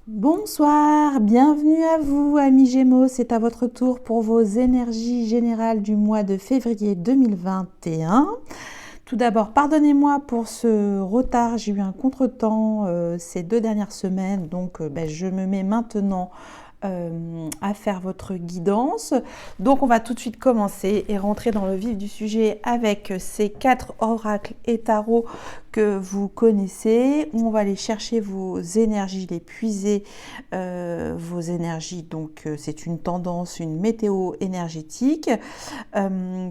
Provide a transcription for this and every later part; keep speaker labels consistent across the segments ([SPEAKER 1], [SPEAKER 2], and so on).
[SPEAKER 1] Bonsoir, bienvenue à vous amis Gémeaux, c'est à votre tour pour vos énergies générales du mois de février 2021. Tout d'abord, pardonnez-moi pour ce retard, j'ai eu un contretemps ces 2 dernières semaines, donc je me mets maintenant à faire votre guidance. Donc on va tout de suite commencer et rentrer dans le vif du sujet avec ces 4 oracles et tarots que vous connaissez, où on va aller chercher vos énergies, les puiser vos énergies. Donc c'est une tendance, une météo énergétique.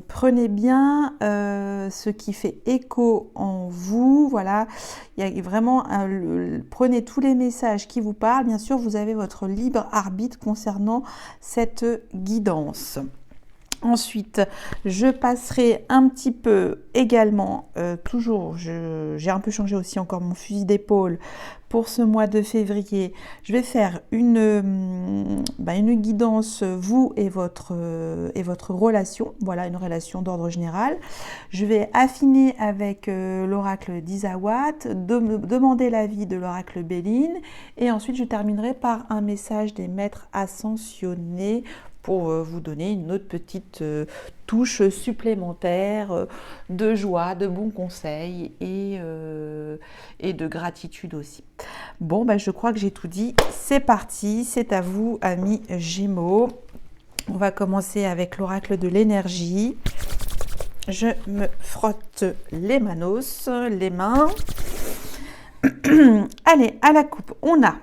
[SPEAKER 1] Prenez bien ce qui fait écho en vous. Voilà, il y a vraiment prenez tous les messages qui vous parlent. Bien sûr, vous avez votre libre arbitre concernant cette guidance. Ensuite, je passerai un petit peu également, toujours, j'ai un peu changé aussi encore mon fusil d'épaule pour ce mois de février. Je vais faire une guidance, vous et votre relation, voilà, une relation d'ordre général. Je vais affiner avec l'oracle d'Isawat, demander l'avis de l'oracle Béline, et ensuite je terminerai par un message des maîtres ascensionnés pour vous donner une autre petite touche supplémentaire de joie, de bons conseils et de gratitude aussi. Bon, je crois que j'ai tout dit. C'est parti, c'est à vous, amis Gémeaux. On va commencer avec l'oracle de l'énergie. Je me frotte les manos, les mains. Allez, à la coupe, on a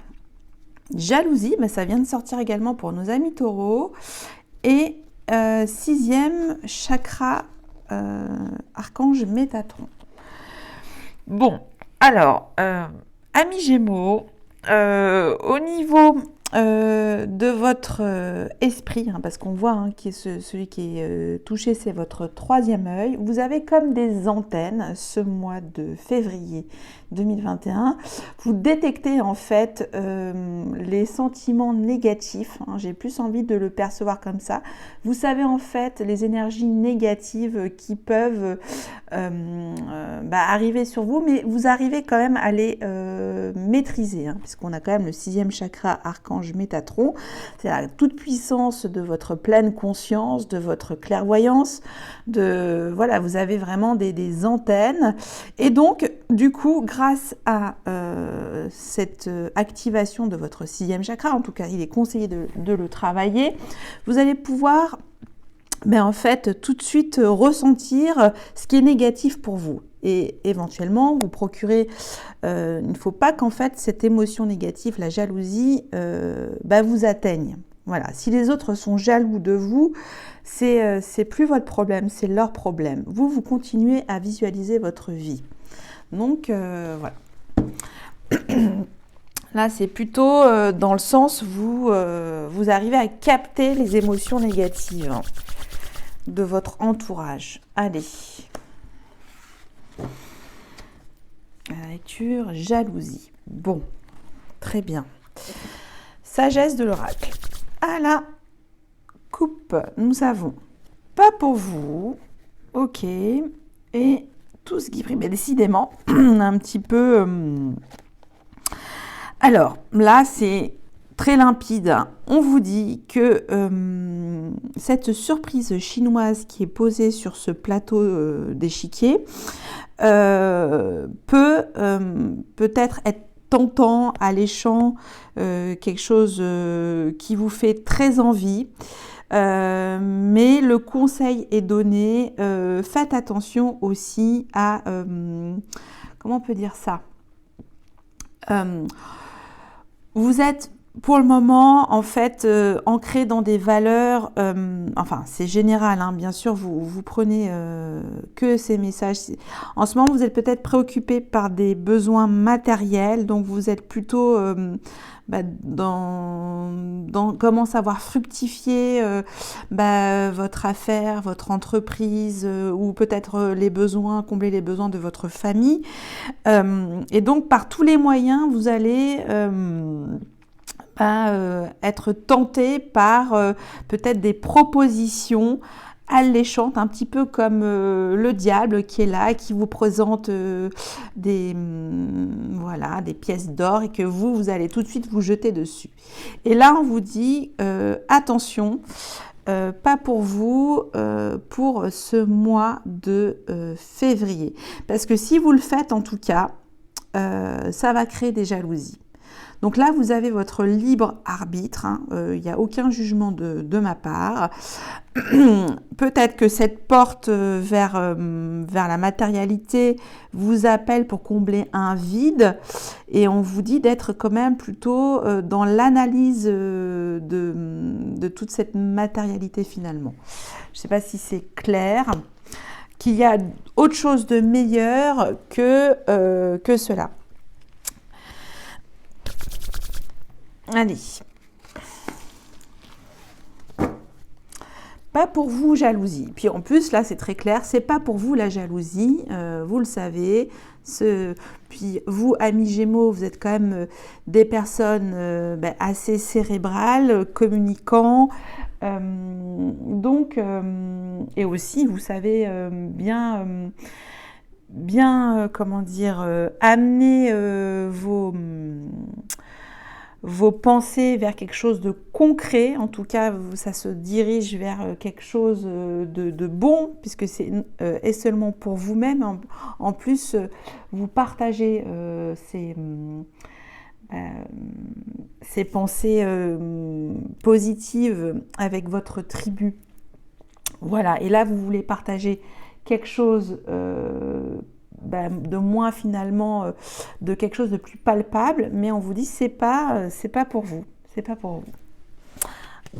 [SPEAKER 1] jalousie, mais ça vient de sortir également pour nos amis taureaux. Et 6e chakra, archange Métatron. Bon, alors, amis Gémeaux, au niveau de votre esprit, parce qu'on voit que celui qui est touché, c'est votre 3e œil. Vous avez comme des antennes ce mois de février 2021. Vous détectez en fait les sentiments négatifs. J'ai plus envie de le percevoir comme ça. Vous savez en fait les énergies négatives qui peuvent arriver sur vous, mais vous arrivez quand même à les maîtriser, puisqu'on a quand même le 6e chakra archange Métatron. C'est la toute puissance de votre pleine conscience, de votre clairvoyance, voilà, vous avez vraiment des antennes. Et donc, du coup, grâce à cette activation de votre 6e chakra, en tout cas, il est conseillé de le travailler, vous allez pouvoir en fait, tout de suite ressentir ce qui est négatif pour vous. Et éventuellement, vous procurez, il ne faut pas qu'en fait, cette émotion négative, la jalousie, vous atteigne. Voilà, si les autres sont jaloux de vous, c'est plus votre problème, c'est leur problème. Vous continuez à visualiser votre vie. Donc, voilà. Là, c'est plutôt dans le sens où vous arrivez à capter les émotions négatives de votre entourage. Allez. La lecture, jalousie. Bon, très bien. Sagesse de l'oracle. À la coupe, nous avons pas pour vous. Ok. Et tout ce qui brille. Mais décidément, un petit peu... Alors, là, c'est très limpide. On vous dit que cette surprise chinoise qui est posée sur ce plateau d'échiquier peut-être être tentant, alléchant, quelque chose qui vous fait très envie. Mais le conseil est donné, faites attention aussi à... comment on peut dire ça ? Vous êtes pour le moment en fait ancré dans des valeurs, c'est général, bien sûr, vous prenez que ces messages. En ce moment, vous êtes peut-être préoccupé par des besoins matériels, donc vous êtes plutôt dans comment savoir fructifier votre affaire, votre entreprise, ou peut-être combler les besoins de votre famille. Et donc, par tous les moyens, vous allez être tenté par peut-être des propositions alléchante, un petit peu comme le diable qui est là, qui vous présente voilà, des pièces d'or et que vous allez tout de suite vous jeter dessus. Et là, on vous dit, attention, pas pour vous, pour ce mois de février. Parce que si vous le faites, en tout cas, ça va créer des jalousies. Donc là, vous avez votre libre arbitre, hein, il n'y a aucun jugement de ma part. Peut-être que cette porte vers la matérialité vous appelle pour combler un vide et on vous dit d'être quand même plutôt dans l'analyse de toute cette matérialité finalement. Je ne sais pas si c'est clair, qu'il y a autre chose de meilleur que cela. Allez. Pas pour vous, jalousie. Puis en plus, là, c'est très clair, c'est pas pour vous la jalousie, vous le savez. Puis vous, amis Gémeaux, vous êtes quand même des personnes assez cérébrales, communicants. Et aussi, vous savez comment dire, amener vos pensées vers quelque chose de concret, en tout cas ça se dirige vers quelque chose de bon, puisque c'est et seulement pour vous-même. En plus, vous partagez ces pensées positives avec votre tribu. Voilà, et là vous voulez partager quelque chose de moins finalement, de quelque chose de plus palpable, mais on vous dit c'est pas pour vous, c'est pas pour vous.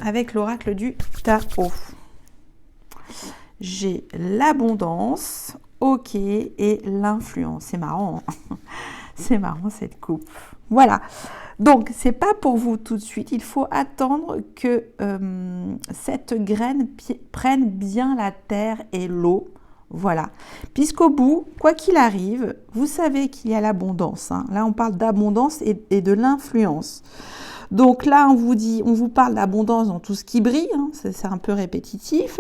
[SPEAKER 1] Avec l'oracle du Tao, j'ai l'abondance, ok, et l'influence. C'est marrant, hein. C'est marrant cette coupe. Voilà. Donc c'est pas pour vous tout de suite. Il faut attendre que cette graine prenne bien la terre et l'eau. Voilà, puisqu'au bout, quoi qu'il arrive, vous savez qu'il y a l'abondance, hein. Là, on parle d'abondance et de l'influence. Donc là, on vous parle d'abondance dans tout ce qui brille, hein. C'est un peu répétitif,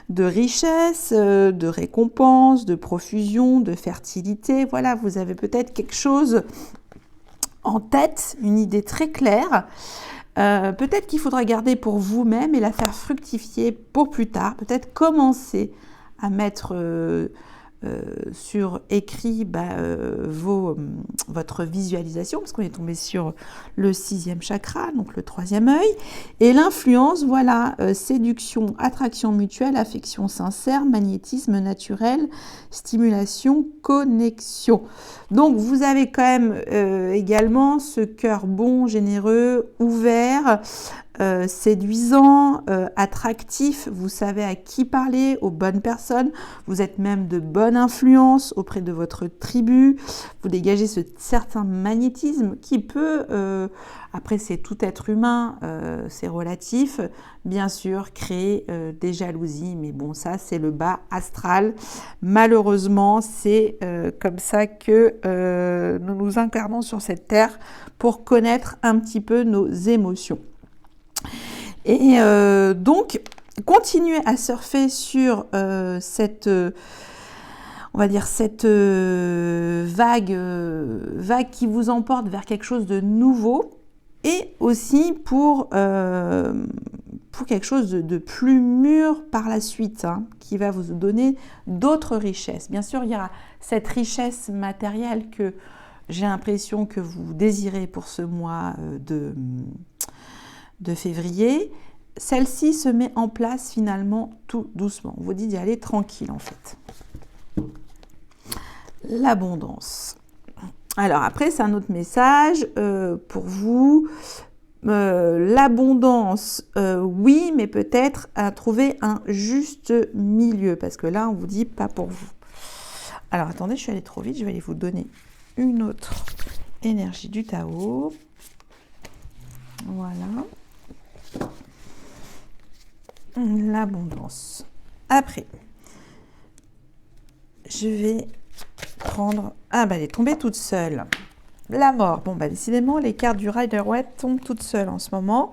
[SPEAKER 1] de richesse, de récompense, de profusion, de fertilité. Voilà, vous avez peut-être quelque chose en tête, une idée très claire. Peut-être qu'il faudra garder pour vous-même et la faire fructifier pour plus tard. Peut-être commencer à mettre sur écrit votre visualisation, parce qu'on est tombé sur le 6e chakra, donc le 3e œil. Et l'influence, voilà, séduction, attraction mutuelle, affection sincère, magnétisme naturel, stimulation, connexion. Donc vous avez quand même également ce cœur bon, généreux, ouvert, séduisant, attractif, vous savez à qui parler, aux bonnes personnes, vous êtes même de bonne influence auprès de votre tribu, vous dégagez ce certain magnétisme qui peut, après c'est tout être humain, c'est relatif, bien sûr, créer des jalousies, mais bon, ça c'est le bas astral. Malheureusement, c'est comme ça que nous nous incarnons sur cette terre pour connaître un petit peu nos émotions. Et donc, continuez à surfer sur cette vague qui vous emporte vers quelque chose de nouveau, et aussi pour quelque chose de plus mûr par la suite, hein, qui va vous donner d'autres richesses. Bien sûr, il y aura cette richesse matérielle que j'ai l'impression que vous désirez pour ce mois de février. Celle-ci se met en place finalement tout doucement. On vous dit d'y aller tranquille en fait. L'abondance. Alors après, c'est un autre message pour vous. L'abondance, oui, mais peut-être à trouver un juste milieu, parce que là, on vous dit pas pour vous. Alors attendez, je suis allée trop vite, je vais aller vous donner une autre énergie du Tao. Voilà. L'abondance. Après, je vais prendre... Ah, bah elle est tombée toute seule. la mort. Bon, bah, décidément, les cartes du Rider-Waite tombent toutes seules en ce moment.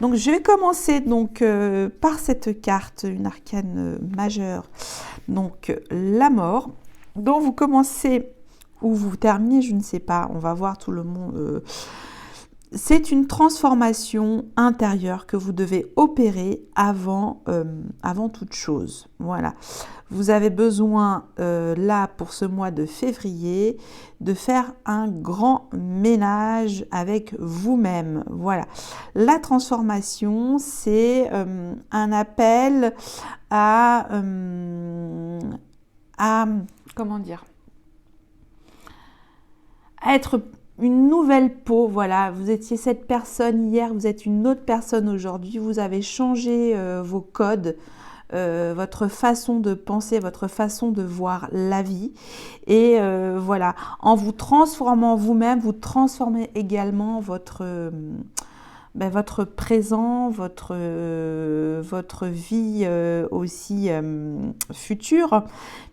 [SPEAKER 1] Donc, je vais commencer donc, par cette carte, une arcane majeure. Donc, la mort, dont vous commencez ou vous terminez, je ne sais pas. On va voir tout le monde. C'est une transformation intérieure que vous devez opérer avant toute chose. Voilà. Vous avez besoin, là, pour ce mois de février, de faire un grand ménage avec vous-même. Voilà. La transformation, c'est un appel à comment dire, à être une nouvelle peau. Voilà, vous étiez cette personne hier, vous êtes une autre personne aujourd'hui, vous avez changé vos codes, votre façon de penser, votre façon de voir la vie. Et voilà, en vous transformant vous-même, vous transformez également votre présent, votre vie aussi future,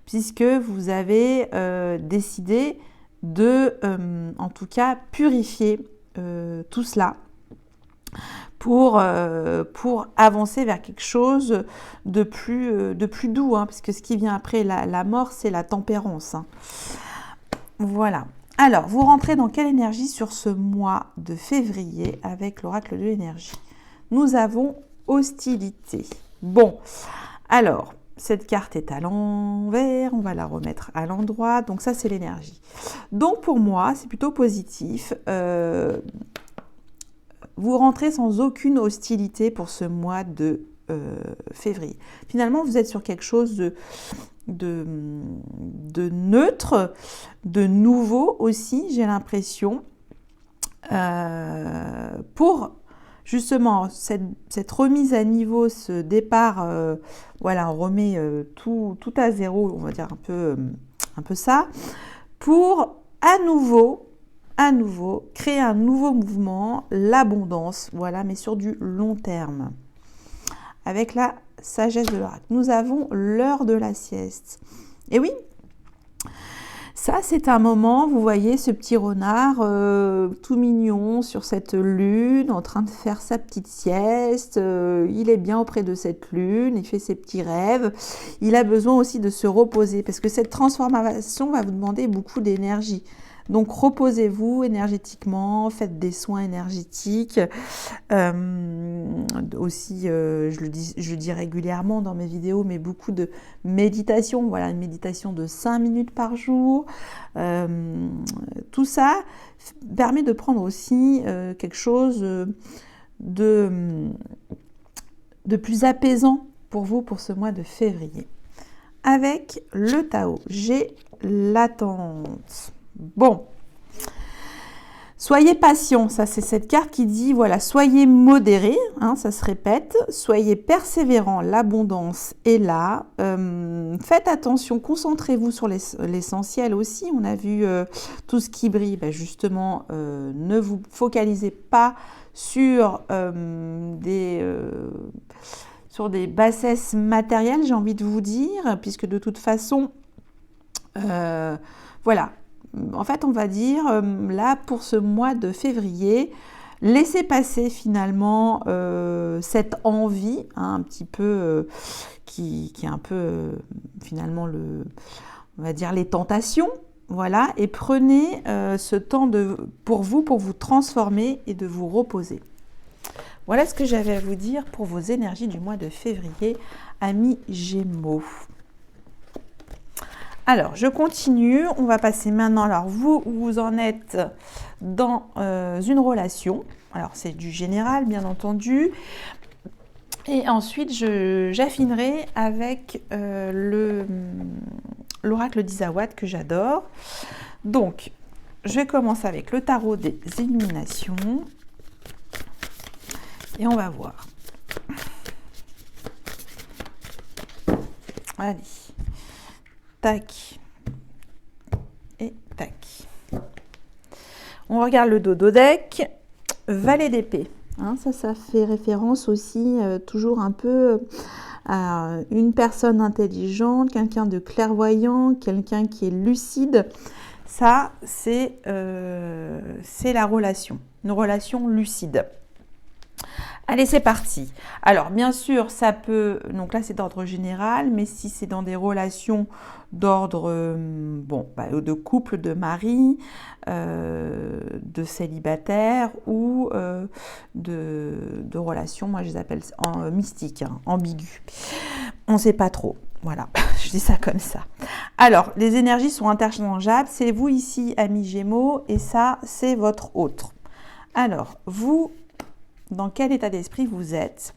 [SPEAKER 1] puisque vous avez décidé de, en tout cas, purifier tout cela pour avancer vers quelque chose de plus doux, hein, parce que ce qui vient après la mort, c'est la tempérance. Hein. Voilà. Alors, vous rentrez dans quelle énergie sur ce mois de février avec l'oracle de l'énergie? Nous avons hostilité. Bon, alors, cette carte est à l'envers, on va la remettre à l'endroit, donc ça c'est l'énergie. Donc pour moi, c'est plutôt positif. Vous rentrez sans aucune hostilité pour ce mois de février. Finalement, vous êtes sur quelque chose de neutre, de nouveau aussi, j'ai l'impression, pour justement cette remise à niveau, ce départ, voilà, on remet tout à zéro, on va dire un peu ça, pour à nouveau créer un nouveau mouvement, l'abondance, voilà, mais sur du long terme. Avec la sagesse de l'oracle. Nous avons l'heure de la sieste. Et oui, ça c'est un moment, vous voyez ce petit renard tout mignon sur cette lune, en train de faire sa petite sieste, il est bien auprès de cette lune, il fait ses petits rêves, il a besoin aussi de se reposer, parce que cette transformation va vous demander beaucoup d'énergie. Donc reposez-vous énergétiquement, faites des soins énergétiques. Aussi, je le dis régulièrement dans mes vidéos, mais beaucoup de méditation. Voilà, une méditation de 5 minutes par jour. Tout ça permet de prendre aussi quelque chose de plus apaisant pour vous pour ce mois de février. Avec le Tao, j'ai l'attente. Bon, soyez patient, ça c'est cette carte qui dit, voilà, soyez modérés, hein, ça se répète, soyez persévérants, l'abondance est là, faites attention, concentrez-vous sur l'essentiel aussi, on a vu tout ce qui brille, ben justement, ne vous focalisez pas sur des bassesses matérielles, j'ai envie de vous dire, puisque de toute façon, voilà. En fait, on va dire, là, pour ce mois de février, laissez passer finalement cette envie, hein, un petit peu, qui est un peu, finalement, on va dire, les tentations, voilà, et prenez ce temps pour vous transformer et de vous reposer. Voilà ce que j'avais à vous dire pour vos énergies du mois de février, amis Gémeaux. Alors, je continue. On va passer maintenant. Alors, vous en êtes dans une relation. Alors, c'est du général, bien entendu. Et ensuite, j'affinerai avec l'oracle d'Izawa que j'adore. Donc, je vais commencer avec le tarot des illuminations. Et on va voir. Allez. Tac. Et tac. On regarde le dodo deck. Valet d'épée. Hein, ça fait référence aussi toujours un peu à une personne intelligente, quelqu'un de clairvoyant, quelqu'un qui est lucide. Ça, c'est la relation, une relation lucide. Allez, c'est parti. Alors, bien sûr, ça peut... Donc là, c'est d'ordre général, mais si c'est dans des relations d'ordre, de couple, de mari, de célibataire ou de relations, moi, je les appelle mystiques, ambiguës. On ne sait pas trop. Voilà, je dis ça comme ça. Alors, les énergies sont interchangeables. C'est vous ici, amis Gémeaux, et ça, c'est votre autre. Alors, vous... Dans quel état d'esprit vous êtes,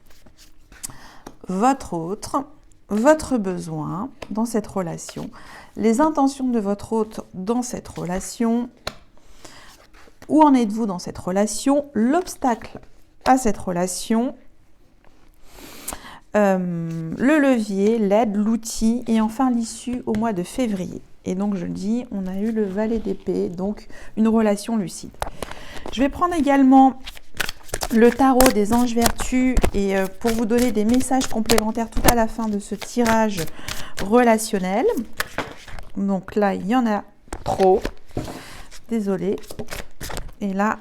[SPEAKER 1] votre autre, votre besoin dans cette relation, les intentions de votre autre dans cette relation, où en êtes-vous dans cette relation, l'obstacle à cette relation, le levier, l'aide, l'outil et enfin l'issue au mois de février. Et donc je le dis, on a eu le valet d'épée, donc une relation lucide. Je vais prendre également le tarot des anges vertus et pour vous donner des messages complémentaires tout à la fin de ce tirage relationnel. Donc là, il y en a trop. Désolée. Et là,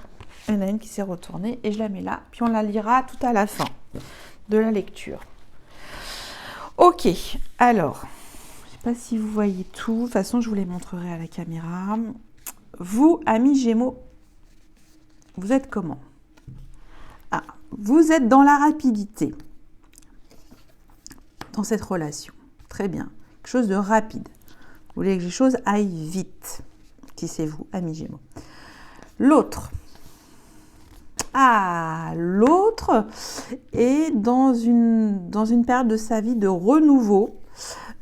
[SPEAKER 1] il y en a une qui s'est retournée et je la mets là. Puis on la lira tout à la fin de la lecture. Ok, alors, je ne sais pas si vous voyez tout. De toute façon, je vous les montrerai à la caméra. Vous, amis Gémeaux, vous êtes comment ? Vous êtes dans la rapidité dans cette relation. Très bien. Quelque chose de rapide. Vous voulez que les choses aillent vite. Si c'est vous, amis Gémeaux. L'autre. L'autre est dans une période de sa vie de renouveau,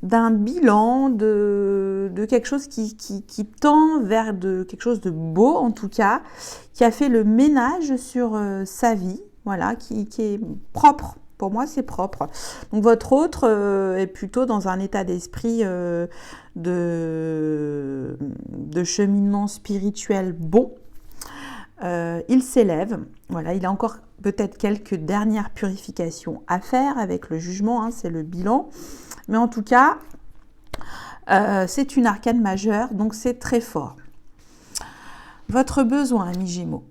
[SPEAKER 1] d'un bilan, de quelque chose qui tend vers quelque chose de beau en tout cas, qui a fait le ménage sur sa vie. Voilà, qui est propre. Pour moi, c'est propre. Donc, votre autre est plutôt dans un état d'esprit de cheminement spirituel bon. Il s'élève. Voilà, il a encore peut-être quelques dernières purifications à faire avec le jugement. C'est le bilan. Mais en tout cas, c'est une arcane majeure, donc c'est très fort. Votre besoin, amis Gémeaux.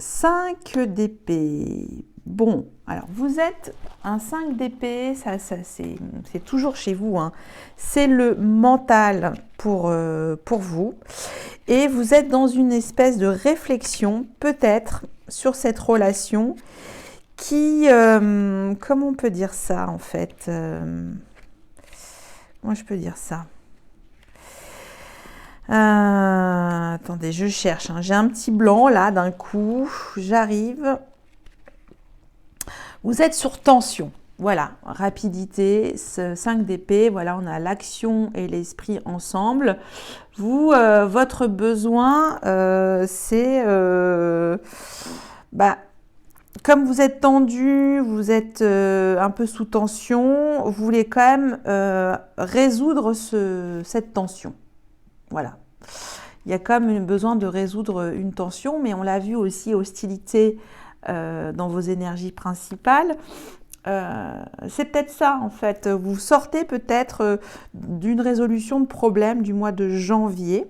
[SPEAKER 1] 5 d'épée. Bon, alors vous êtes un 5 d'épée, ça c'est toujours chez vous. C'est le mental pour vous. Et vous êtes dans une espèce de réflexion, peut-être, sur cette relation qui... comment on peut dire ça, en fait Moi, je peux dire ça. Attendez, je cherche. J'ai un petit blanc là d'un coup. J'arrive. Vous êtes sur tension. Voilà, rapidité, 5 d'épée. Voilà, on a l'action et l'esprit ensemble. Vous, votre besoin, c'est... comme vous êtes tendu, vous êtes un peu sous tension, vous voulez quand même résoudre cette tension. Voilà. Il y a quand même besoin de résoudre une tension, mais on l'a vu aussi, hostilité dans vos énergies principales. C'est peut-être ça, en fait. Vous sortez peut-être d'une résolution de problème du mois de janvier.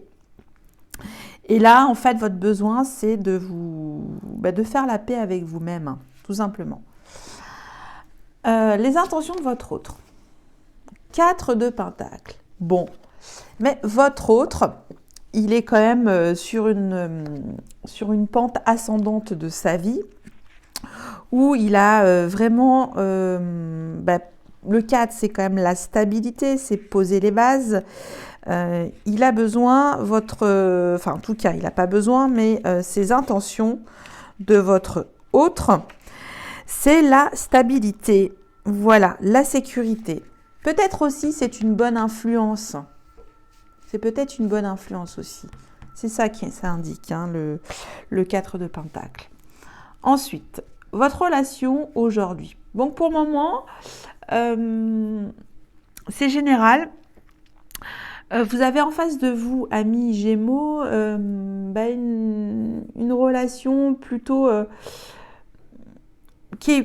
[SPEAKER 1] Et là, en fait, votre besoin, c'est de faire la paix avec vous-même, tout simplement. Les intentions de votre autre. 4 de pentacles. Bon. Mais votre autre, il est quand même sur une pente ascendante de sa vie, où il a vraiment... le 4, c'est quand même la stabilité, c'est poser les bases. Il a besoin, en tout cas, il n'a pas besoin, mais ses intentions de votre autre, c'est la stabilité. Voilà, la sécurité. Peut-être aussi, c'est une bonne influence. C'est peut-être une bonne influence aussi. C'est ça qui ça indique, le 4 de Pentacle. Ensuite, votre relation aujourd'hui. Donc, pour le moment, c'est général. Vous avez en face de vous, amis Gémeaux, une relation plutôt qui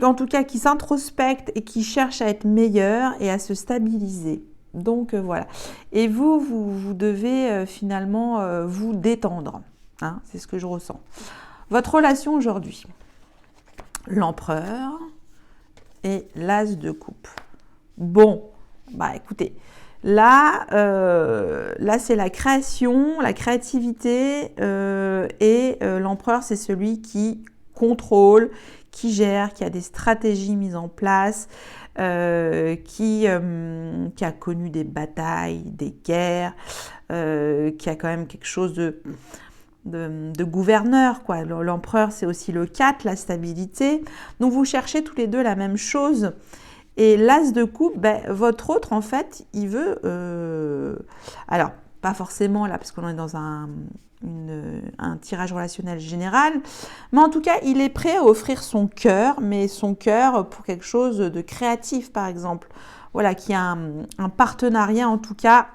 [SPEAKER 1] s'introspecte et qui cherche à être meilleure et à se stabiliser. Voilà. Et vous devez finalement vous détendre. Hein, c'est ce que je ressens. Votre relation aujourd'hui, l'empereur et l'as de coupe. Bon, bah écoutez, là c'est la création, la créativité et l'empereur, c'est celui qui contrôle, qui gère, qui a des stratégies mises en place, qui a connu des batailles, des guerres, qui a quand même quelque chose de gouverneur, quoi. L'empereur, c'est aussi le 4, la stabilité. Donc, vous cherchez tous les deux la même chose. Et l'as de coupe, ben, votre autre, en fait, il veut... alors, pas forcément là, parce qu'on est dans un tirage relationnel général, mais en tout cas, il est prêt à offrir son cœur, mais son cœur pour quelque chose de créatif, par exemple. Voilà, qui a un partenariat, en tout cas...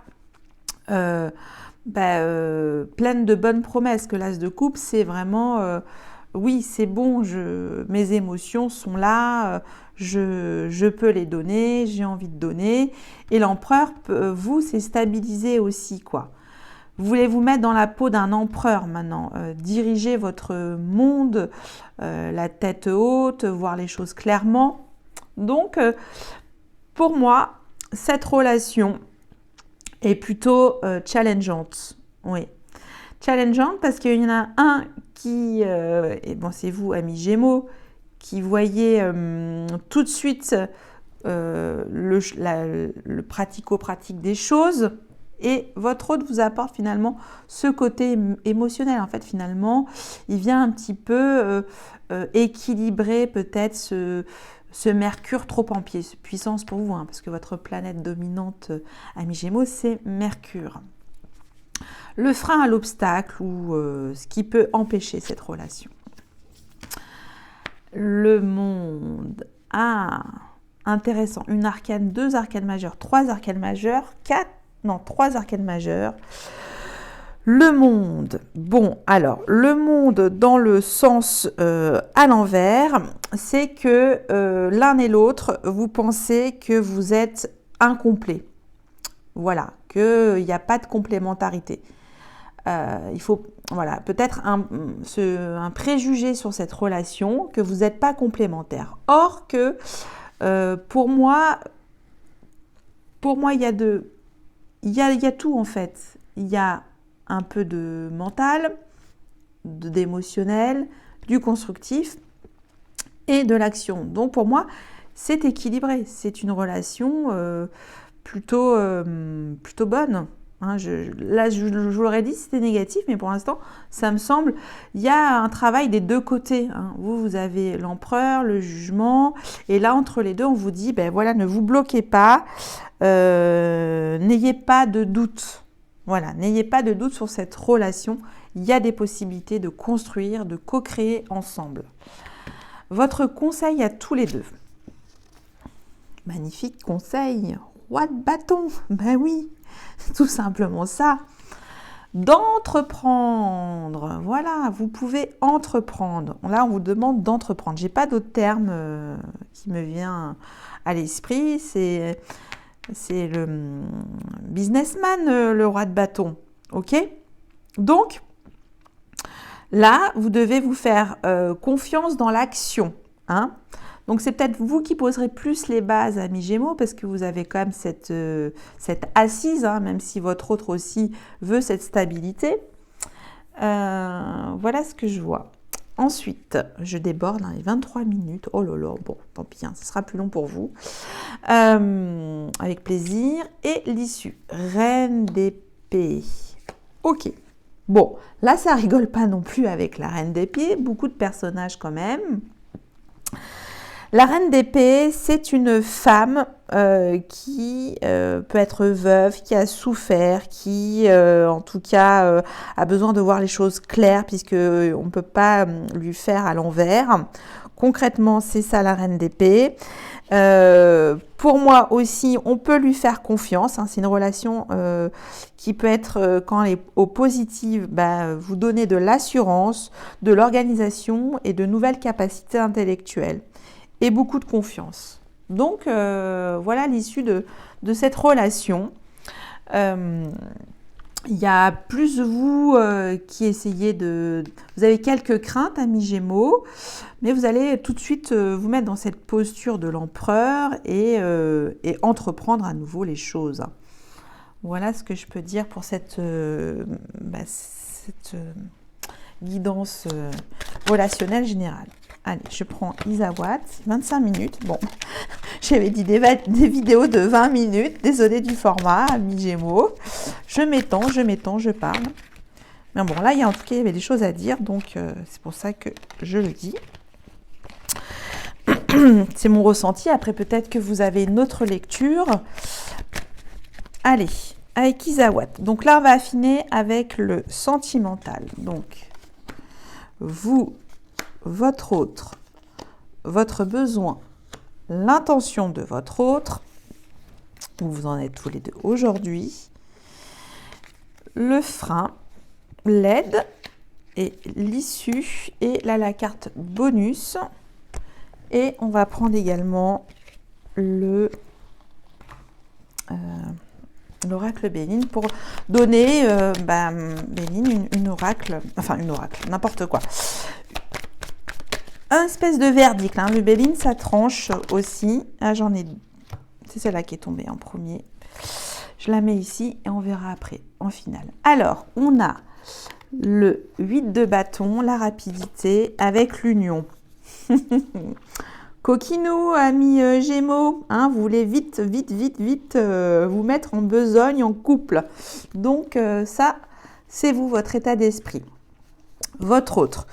[SPEAKER 1] pleine de bonnes promesses. Que l'as de coupe, c'est vraiment oui, c'est bon, mes émotions sont là, je peux les donner, j'ai envie de donner. Et l'empereur, vous, c'est stabiliser aussi, quoi. Vous voulez vous mettre dans la peau d'un empereur maintenant, diriger votre monde, la tête haute, voir les choses clairement. Donc, pour moi, cette relation est plutôt challengeante. Oui, challengeante parce qu'il y en a un qui, et bon, c'est vous, amis Gémeaux, qui voyez tout de suite le pratico-pratique des choses, et votre autre vous apporte finalement ce côté émotionnel. En fait, finalement, il vient un petit peu équilibrer peut-être ce Mercure trop en puissance pour vous, hein, parce que votre planète dominante, amis Gémeaux, c'est Mercure. Le frein à l'obstacle ou ce qui peut empêcher cette relation. Le monde. Ah, intéressant. Une arcane, 2 arcanes majeures, 3 arcanes majeures, 3 arcanes majeures. Le monde. Bon, alors, le monde dans le sens à l'envers, c'est que l'un et l'autre, vous pensez que vous êtes incomplet. Voilà, qu'il n'y a pas de complémentarité. Il faut, voilà, peut-être un préjugé sur cette relation, que vous n'êtes pas complémentaire. Or que, pour moi, il y a tout en fait. Il y a un peu de mental, d'émotionnel, du constructif et de l'action. Donc pour moi, c'est équilibré. C'est une relation plutôt bonne. Hein, je vous l'aurais dit, c'était négatif, mais pour l'instant, ça me semble, il y a un travail des deux côtés. Hein. Vous avez l'empereur, le jugement, et là, entre les deux, on vous dit, ben voilà, ne vous bloquez pas, n'ayez pas de doute. Voilà, n'ayez pas de doute sur cette relation. Il y a des possibilités de construire, de co-créer ensemble. Votre conseil à tous les deux. Magnifique conseil. Roi de bâton. Ben oui, tout simplement ça. D'entreprendre. Voilà, vous pouvez entreprendre. Là, on vous demande d'entreprendre. Je n'ai pas d'autre terme qui me vient à l'esprit. C'est le businessman, le roi de bâton. Ok ? Donc, là, vous devez vous faire confiance dans l'action. Hein ? Donc, c'est peut-être vous qui poserez plus les bases, amis Gémeaux, parce que vous avez quand même cette assise, hein, même si votre autre aussi veut cette stabilité. Voilà ce que je vois. Ensuite, je déborde dans les 23 minutes. Oh là là, bon, tant pis, hein, ce sera plus long pour vous. Avec plaisir. Et l'issue. Reine d'épée. Ok. Bon, là, ça rigole pas non plus avec la Reine d'épée. Beaucoup de personnages quand même. La Reine d'épée, c'est une femme qui peut être veuve, qui a souffert, qui en tout cas a besoin de voir les choses claires puisque on ne peut pas lui faire à l'envers. Concrètement, c'est ça la Reine d'épée. Pour moi aussi, on peut lui faire confiance. Hein, c'est une relation qui peut être, quand elle est au positif, vous donner de l'assurance, de l'organisation et de nouvelles capacités intellectuelles. Et beaucoup de confiance. Donc, voilà l'issue de cette relation. Il y a plus vous qui essayez de... Vous avez quelques craintes, amis Gémeaux, mais vous allez tout de suite vous mettre dans cette posture de l'empereur et entreprendre à nouveau les choses. Voilà ce que je peux dire pour cette guidance relationnelle générale. Allez, je prends Isawatt, 25 minutes. Bon, j'avais dit des vidéos de 20 minutes. Désolée du format, amis Gémeaux. Je m'étends, je parle. Mais bon, là, en tout cas, il y avait des choses à dire, donc c'est pour ça que je le dis. C'est mon ressenti. Après, peut-être que vous avez une autre lecture. Allez, avec Isawatt. Donc là, on va affiner avec le sentimental. Donc, vous, votre autre, votre besoin, l'intention de votre autre, où vous en êtes tous les deux aujourd'hui, le frein, l'aide et l'issue, et là la carte bonus, et on va prendre également l'oracle Béline pour donner Béline une oracle, n'importe quoi. Un espèce de verdict, hein. Le Béline, ça tranche aussi. Ah, j'en ai... C'est celle-là qui est tombée en premier. Je la mets ici et on verra après, en finale. Alors, on a le 8 de bâton, la rapidité avec l'union. Coquinou, amis Gémeaux, hein, vous voulez vite vous mettre en besogne, en couple. Donc, ça, c'est vous, votre état d'esprit. Votre autre,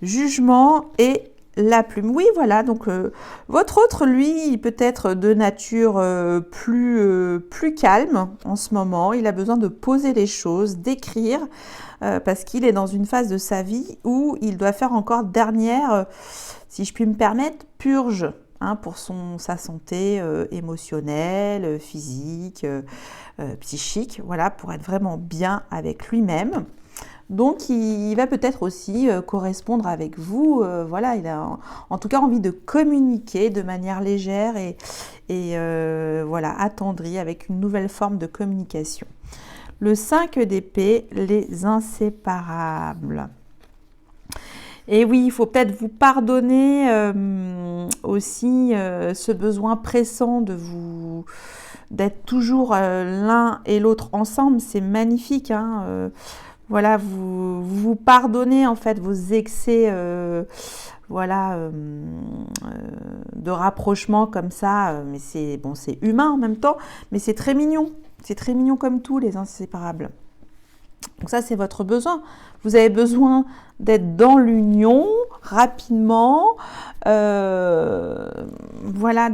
[SPEAKER 1] jugement et la plume. Oui, voilà, donc votre autre, lui, peut être de nature plus calme en ce moment. Il a besoin de poser les choses, d'écrire, parce qu'il est dans une phase de sa vie où il doit faire encore dernière, si je puis me permettre, purge, hein, pour sa santé émotionnelle, physique, psychique, voilà, pour être vraiment bien avec lui-même. Donc, il va peut-être aussi correspondre avec vous. Voilà, il a en tout cas envie de communiquer de manière légère et voilà, attendrie, avec une nouvelle forme de communication. Le 5 d'épée, les inséparables. Et oui, il faut peut-être vous pardonner aussi ce besoin pressant d'être toujours l'un et l'autre ensemble. C'est magnifique, hein. Voilà, vous pardonnez en fait vos excès de rapprochement comme ça, mais c'est humain en même temps, mais c'est très mignon. C'est très mignon comme tout, les inséparables. Donc ça, c'est votre besoin. Vous avez besoin d'être dans l'union rapidement, voilà,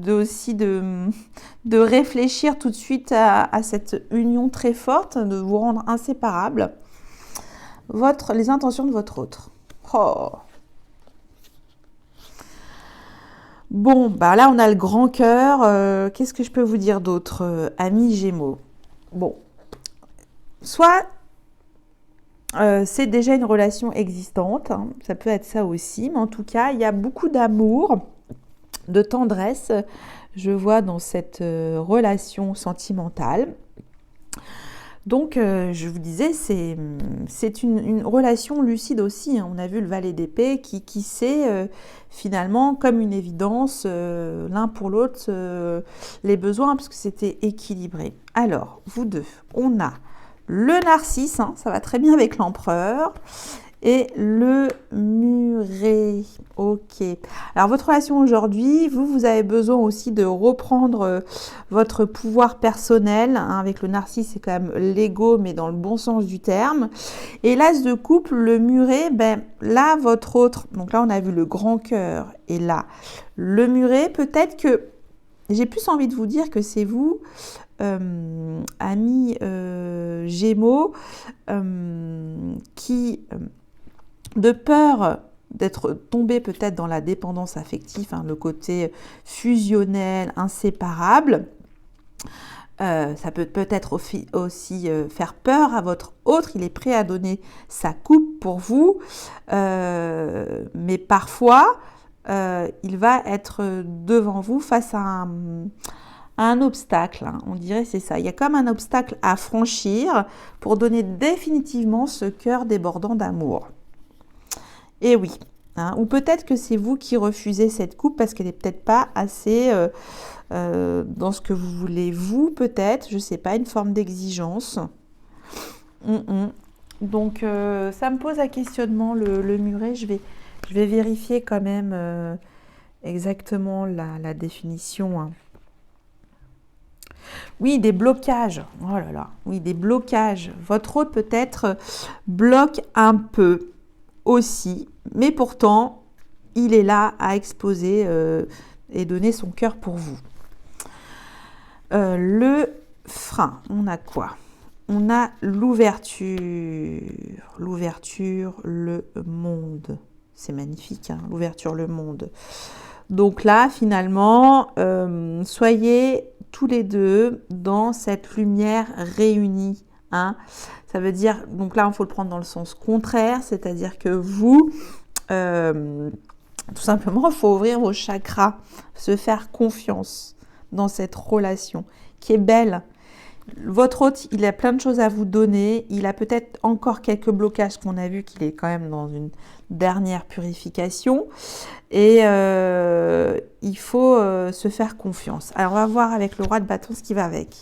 [SPEAKER 1] aussi de réfléchir tout de suite à cette union très forte, de vous rendre inséparables. Les intentions de votre autre. Oh. Bon, bah là, on a le grand cœur. Qu'est-ce que je peux vous dire d'autre, amis Gémeaux? Bon, soit c'est déjà une relation existante, hein, ça peut être ça aussi, mais en tout cas, il y a beaucoup d'amour, de tendresse, je vois dans cette relation sentimentale. Donc, je vous disais, c'est une relation lucide aussi, hein. On a vu le valet d'épée qui sait finalement, comme une évidence, l'un pour l'autre, les besoins, parce que c'était équilibré. Alors, vous deux, on a le narcisse, hein, ça va très bien avec l'empereur, et le muret. Ok. Alors, votre relation aujourd'hui, vous avez besoin aussi de reprendre votre pouvoir personnel, hein, avec le narcisse, c'est quand même l'ego, mais dans le bon sens du terme. Et l'as de coupe, le muret, là, votre autre, donc là, on a vu le grand cœur, et là, le muret, peut-être que j'ai plus envie de vous dire que c'est vous, amis Gémeaux, qui, de peur d'être tombé peut-être dans la dépendance affective, hein, le côté fusionnel, inséparable, ça peut peut-être aussi faire peur à votre autre. Il est prêt à donner sa coupe pour vous, mais parfois, il va être devant vous face à un obstacle, hein. On dirait c'est ça. Il y a comme un obstacle à franchir pour donner définitivement ce cœur débordant d'amour. Et oui, hein, ou peut-être que c'est vous qui refusez cette coupe parce qu'elle n'est peut-être pas assez dans ce que vous voulez, vous peut-être, je ne sais pas, une forme d'exigence. Donc ça me pose un questionnement le muret. Je vais vérifier quand même exactement la définition, hein. Oui, des blocages. Oh là là, oui, des blocages. Votre hôte peut-être bloque un peu aussi, mais pourtant, il est là à exposer et donner son cœur pour vous. Le frein, on a quoi? On a l'ouverture, le monde. C'est magnifique, hein, l'ouverture, le monde. Donc là, finalement, soyez tous les deux dans cette lumière réunie, hein. Ça veut dire, donc là, il faut le prendre dans le sens contraire, c'est-à-dire que vous, tout simplement, il faut ouvrir vos chakras, se faire confiance dans cette relation qui est belle. Votre hôte, il a plein de choses à vous donner. Il a peut-être encore quelques blocages qu'on a vu qu'il est quand même dans une dernière purification. Et il faut se faire confiance. Alors, on va voir avec le roi de bâton ce qui va avec.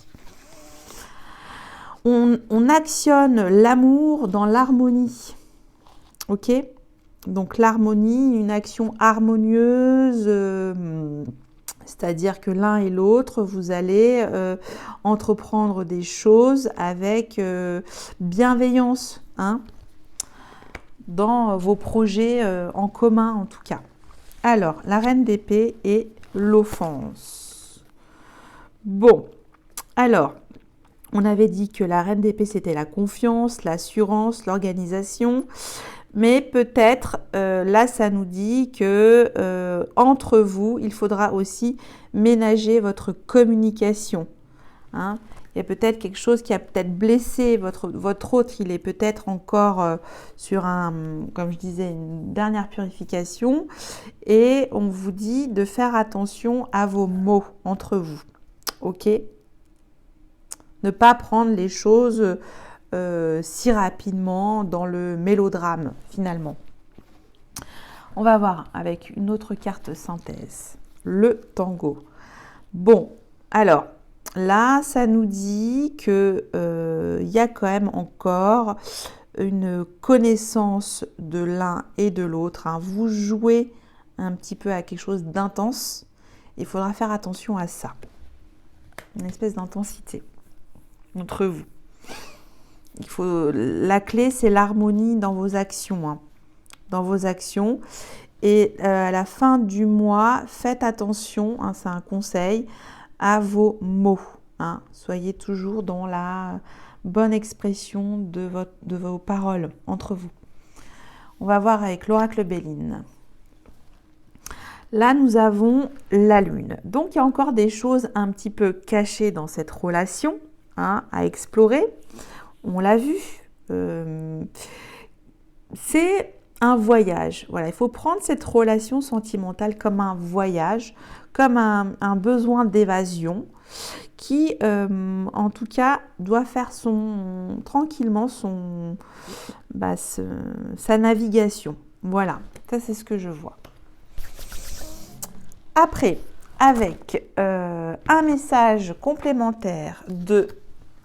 [SPEAKER 1] On actionne l'amour dans l'harmonie. Ok ? Donc, l'harmonie, une action harmonieuse... c'est-à-dire que l'un et l'autre, vous allez entreprendre des choses avec bienveillance, hein, dans vos projets en commun en tout cas. Alors, la reine d'épée et l'offense. Bon, alors, on avait dit que la reine d'épée, c'était la confiance, l'assurance, l'organisation. Mais peut-être, là, ça nous dit que entre vous, il faudra aussi ménager votre communication, hein. Il y a peut-être quelque chose qui a peut-être blessé votre hôte. Il est peut-être encore sur comme je disais, une dernière purification. Et on vous dit de faire attention à vos mots entre vous. Ok ? Ne pas prendre les choses... si rapidement dans le mélodrame finalement. On va voir avec une autre carte synthèse, le tango. Bon, alors là, ça nous dit que y a quand même encore une connaissance de l'un et de l'autre, hein. Vous jouez un petit peu à quelque chose d'intense. Il faudra faire attention à ça. Une espèce d'intensité entre vous. La clé, c'est l'harmonie dans vos actions, hein, dans vos actions. Et à la fin du mois, faites attention, hein, c'est un conseil, à vos mots, hein. Soyez toujours dans la bonne expression de vos paroles entre vous. On va voir avec l'oracle Béline. Là, nous avons la lune. Donc, il y a encore des choses un petit peu cachées dans cette relation, hein, à explorer. On l'a vu, c'est un voyage. Voilà, il faut prendre cette relation sentimentale comme un voyage, comme un besoin d'évasion qui, en tout cas, doit faire tranquillement sa navigation. Voilà, ça c'est ce que je vois. Après, avec un message complémentaire de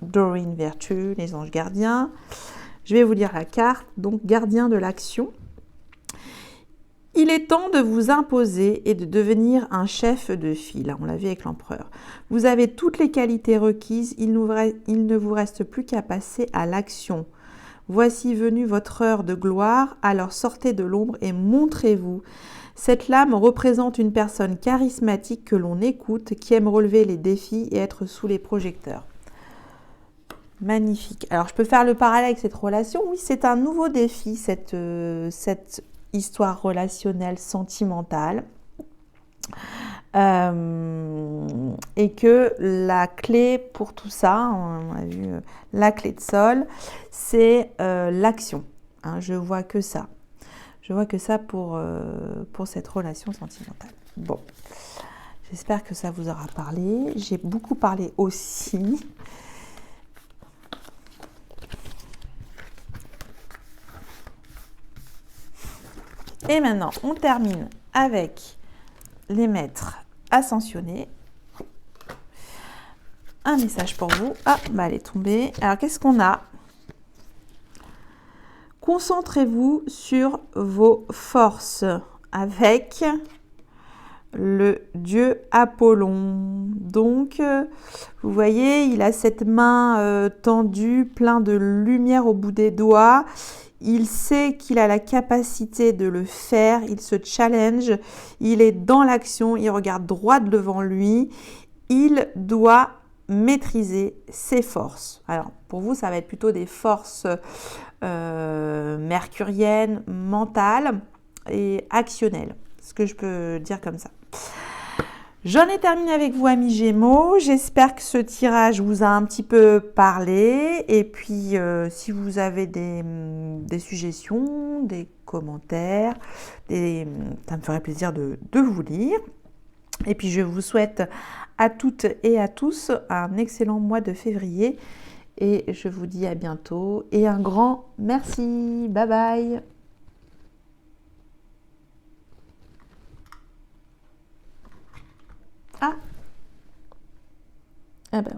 [SPEAKER 1] Doreen Virtue, les anges gardiens. Je vais vous lire la carte, donc gardien de l'action. Il est temps de vous imposer et de devenir un chef de file. On l'a vu avec l'empereur. Vous avez toutes les qualités requises, il ne vous reste plus qu'à passer à l'action. Voici venue votre heure de gloire, alors sortez de l'ombre et montrez-vous. Cette lame représente une personne charismatique que l'on écoute, qui aime relever les défis et être sous les projecteurs. Magnifique. Alors, je peux faire le parallèle avec cette relation. Oui, c'est un nouveau défi, cette histoire relationnelle, sentimentale. Et que la clé pour tout ça, on a vu la clé de sol, c'est l'action. Hein, je vois que ça. Je vois que ça pour cette relation sentimentale. Bon, j'espère que ça vous aura parlé. J'ai beaucoup parlé aussi. Et maintenant, on termine avec les maîtres ascensionnés. Un message pour vous. Ah, bah elle est tombée. Alors, qu'est-ce qu'on a? Concentrez-vous sur vos forces avec le dieu Apollon. Donc, vous voyez, il a cette main tendue, plein de lumière au bout des doigts. Il sait qu'il a la capacité de le faire, il se challenge, il est dans l'action, il regarde droit devant lui. Il doit maîtriser ses forces. Alors, pour vous, ça va être plutôt des forces mercuriennes, mentales et actionnelles. Ce que je peux dire comme ça. J'en ai terminé avec vous, amis Gémeaux. J'espère que ce tirage vous a un petit peu parlé. Et puis, si vous avez des suggestions, des commentaires, ça me ferait plaisir de vous lire. Et puis, je vous souhaite à toutes et à tous un excellent mois de février. Et je vous dis à bientôt. Et un grand merci. Bye bye. Ah ben